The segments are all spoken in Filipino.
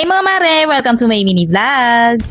Hi mga mare! Welcome to my mini vlog!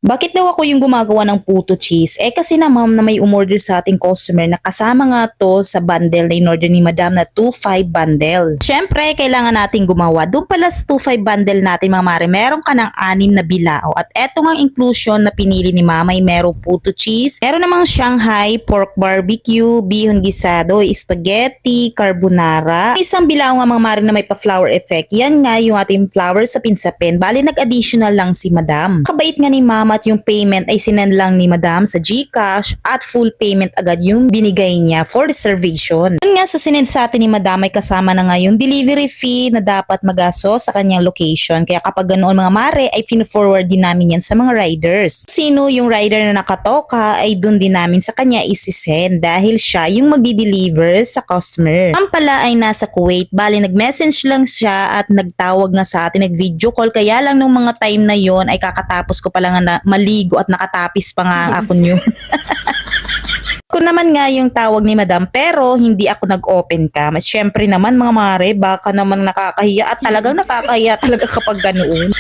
Bakit daw ako yung gumagawa ng puto cheese? Kasi na ma'am na may umorder sa ating customer na kasama nga to sa bundle na in-order ni madam na 2-5 bundle. Syempre, kailangan natin gumawa. Doon pala sa 2-5 bundle natin mga mare, meron ka ng 6 na bilao. At eto nga inclusion na pinili ni mama ay merong puto cheese, meron namang Shanghai, pork barbecue, bihon gisado, spaghetti, carbonara. Isang bilao nga mga mare na may pa-flower effect. Yan nga yung ating flower sa pinsapin. Bali, nag-additional lang si madam. Kabait nga ni mama at yung payment ay sinend lang ni madam sa GCash at full payment agad yung binigay niya for reservation. Yun nga sa sinend sa atin ni madam ay kasama na nga yung delivery fee na dapat magaso sa kanyang location. Kaya kapag ganoon mga mare ay pin-forward din namin yan sa mga riders. Sino yung rider na nakatoka ay dun din namin sa kanya isi-send dahil siya yung magdi-deliver sa customer. Ang pala ay nasa Kuwait. Bali nag-message lang siya at nagtawag nga sa atin, nag-video call. Kaya lang nung mga time na yon ay kakatapos ko pala nga na maligo at nakatapis pa nga ako nyo. Ko naman nga yung tawag ni madam pero hindi ako nag-open cam. Syempre naman mga mare, baka naman nakakahiya at talagang nakakahiya talaga kapag ganoon.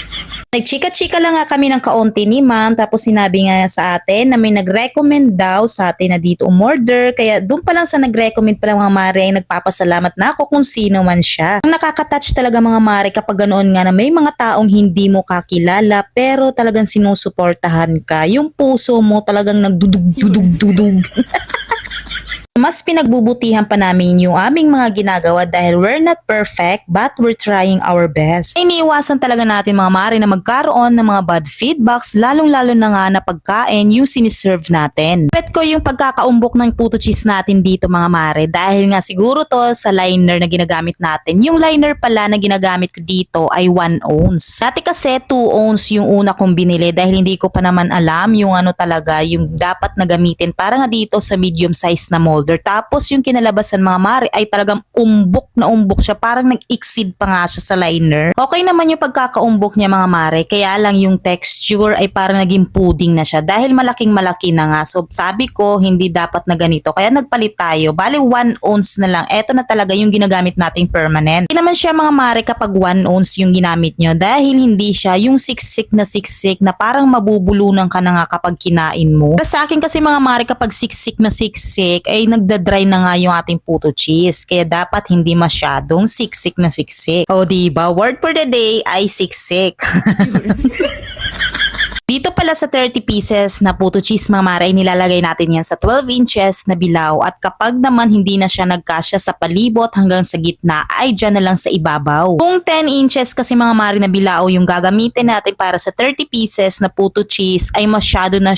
Nagchika-chika lang nga kami ng kaunti ni ma'am tapos sinabi nga sa atin na may nag-recommend daw sa atin na dito umorder. Kaya doon pa lang sa nag-recommend pa lang mga mare ay nagpapasalamat na ako kung sino man siya. Ang nakaka-touch talaga mga mare kapag ganoon nga na may mga taong hindi mo kakilala pero talagang sinusuportahan ka. Yung puso mo talagang nagdudug-dudug-dudug. Mas pinagbubutihan pa namin yung aming mga ginagawa dahil we're not perfect but we're trying our best. Iniiwasan talaga natin mga mare na magkaroon ng mga bad feedbacks lalong-lalo na nga na pagkain yung siniserve natin. Bet ko yung pagkakaumbok ng puto cheese natin dito mga mare dahil nga siguro to sa liner na ginagamit natin. Yung liner pala na ginagamit ko dito ay 1 ounce. Dati kasi 2 ounce yung una kong binili dahil hindi ko pa naman alam yung ano talaga yung dapat na gamitin para nga dito sa medium size na mold. Tapos yung kinalabasan mga mare ay talagang umbok na umbok siya. Parang nag-exceed pa nga siya sa liner. Okay naman yung pagkakaumbok niya mga mare. Kaya lang yung texture ay parang naging pudding na siya. Dahil malaking malaki na nga. So sabi ko hindi dapat na ganito. Kaya nagpalit tayo. Bali 1 ounce na lang. Eto na talaga yung ginagamit nating permanent. Hindi naman siya mga mare kapag 1 ounce yung ginamit nyo. Dahil hindi siya yung siksik na parang mabubulunan ka na nga kapag kinain mo. Sa akin kasi mga mare kapag siksik ay nagda-dry na nga yung ating puto cheese. Kaya dapat hindi masyadong siksik. O diba? Word for the day ay siksik. Dito pala sa 30 pieces na puto cheese mga mare, nilalagay natin yan sa 12 inches na bilao at kapag naman hindi na siya nagkasya sa palibot hanggang sa gitna ay dyan na lang sa ibabaw. Kung 10 inches kasi mga mare na bilao yung gagamitin natin para sa 30 pieces na puto cheese ay masyado na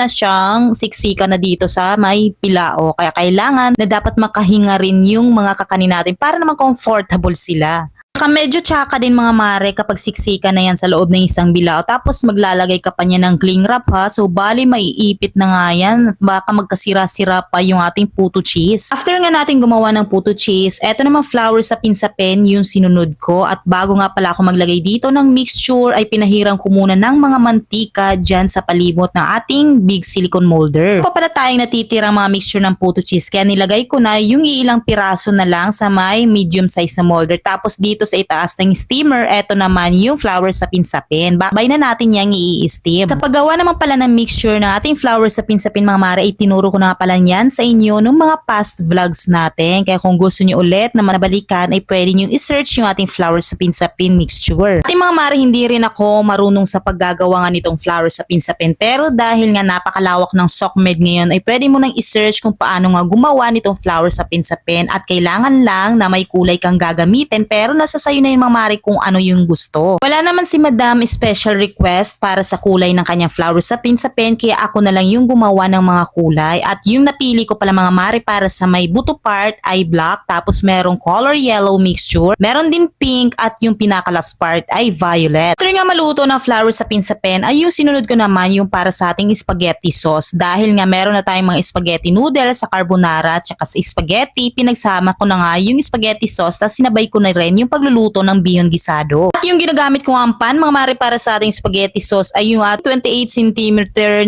siyang siksika na dito sa may bilao. Kaya kailangan na dapat makahinga rin yung mga kakanin natin para naman comfortable sila. Saka medyo tsaka din mga mare kapag siksika na yan sa loob ng isang bilao tapos maglalagay ka pa niya ng cling wrap ha. So bali maiipit na nga yan at baka magkasira-sira pa yung ating puto cheese. After nga natin gumawa ng puto cheese, eto naman flour sa pinsapin yung sinunod ko at bago nga pala ako maglagay dito ng mixture ay pinahiram ko muna ng mga mantika dyan sa palibot ng ating big silicone molder. Pa pala tayong natitirang mga mixture ng puto cheese kaya nilagay ko na yung ilang piraso na lang sa may medium size na molder tapos dito sa itaas ng steamer, eto naman yung flour sa pinsapin. Bakbay na natin yung i-steam. Sa paggawa naman pala ng mixture ng ating flour sa pinsapin mga mare, itinuro ko na pala yan sa inyo nung mga past vlogs natin. Kaya kung gusto nyo ulit na manabalikan ay pwede nyo i-search yung ating flour sa pinsapin mixture. At mga mare, hindi rin ako marunong sa paggagawa nga nitong flour sa pinsapin. Pero dahil nga napakalawak ng SOCMED ngayon ay pwede mo nang i-search kung paano nga gumawa nitong flour sa pinsapin at kailangan lang na may kulay kang gagamitin pero nasa sa'yo na yung mga mare kung ano yung gusto. Wala naman si madam special request para sa kulay ng kanyang flower sa pinsapin kaya ako na lang yung gumawa ng mga kulay at yung napili ko pala mga mare para sa may buto part ay black tapos merong color yellow mixture, meron din pink at yung pinakalas part ay violet. After nga maluto ng flower sa pinsapin ay yung sinunod ko naman yung para sa ating spaghetti sauce dahil nga meron na tayong mga spaghetti noodles sa carbonara at saka sa spaghetti pinagsama ko na nga yung spaghetti sauce tapos sinabay ko na rin yung pagluluto ng bihon gisado. At yung ginagamit ko ang pan mga mare para sa ating spaghetti sauce ay yung 28 cm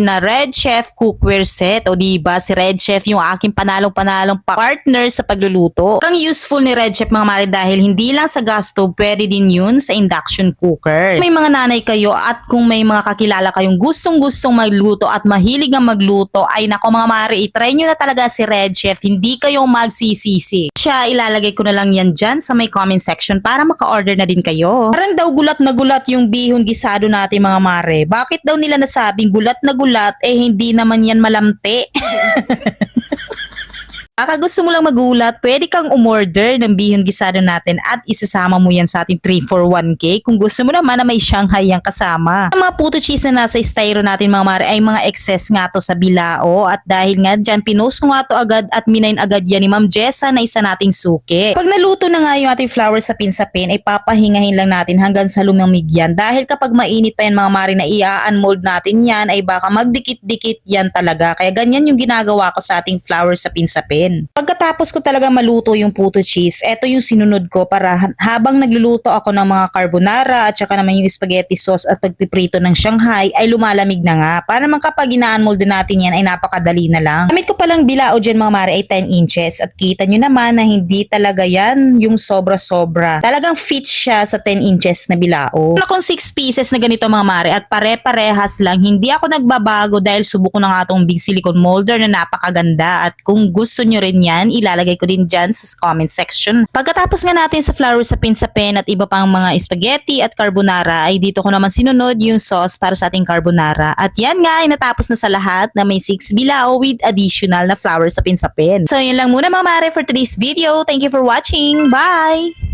na Red Chef cookware set. O diba si Red Chef yung aking panalong-panalong partner sa pagluluto. Ang useful ni Red Chef mga mare dahil hindi lang sa gas stove, pwede din yun sa induction cooker. May mga nanay kayo at kung may mga kakilala kayong gustong-gustong magluto at mahilig ang magluto, ay nako mga mare, itry nyo na talaga si Red Chef. Hindi kayo magsisisi. Siya, ilalagay ko na lang yan dyan sa may comment section para maka-order na din kayo. Parang daw gulat na gulat yung bihon gisado natin mga mare. Bakit daw nila nasabing gulat na gulat, eh hindi naman yan malamte. Baka gusto mo lang magulat, pwede kang umorder ng bihon gisado natin at isasama mo yan sa ating 3-for-1 cake kung gusto mo naman na may Shanghai ang kasama. Ang mga puto cheese na nasa styro natin mga mare ay mga excess nga to sa bilao at dahil nga dyan pinost ko nga to agad at minain agad yan ni Ma'am Jessa na isa nating suki. Pag naluto na nga yung ating flour sa pinsapin ay papahingahin lang natin hanggang sa lumamig yan dahil kapag mainit pa yan mga mare na i-unmold natin yan ay baka magdikit-dikit yan talaga, kaya ganyan yung ginagawa ko sa ating flour sa pinsapin. Pagkatapos ko talaga maluto yung puto cheese, eto yung sinunod ko para habang nagluluto ako ng mga carbonara at saka naman yung spaghetti sauce at pagpiprito ng Shanghai ay lumalamig na nga. Para naman kapag ina-unmold natin yan ay napakadali na lang. Gamit ko palang bilao dyan mga mare ay 10 inches at kita nyo naman na hindi talaga yan yung sobra-sobra. Talagang fit siya sa 10 inches na bilao. Wala akong 6 pieces na ganito mga mare at pare-parehas lang. Hindi ako nagbabago dahil subuko na nga itong big silicone molder na napakaganda at kung gusto nyo rin yan, ilalagay ko din dyan sa comment section. Pagkatapos nga natin sa flour sa pinsapin at iba pang mga spaghetti at carbonara ay dito ko naman sinunod yung sauce para sa ating carbonara. At yan nga ay natapos na sa lahat na may 6 bilao with additional na flour sa pinsapin. So yun lang muna mga mare for today's video. Thank you for watching. Bye!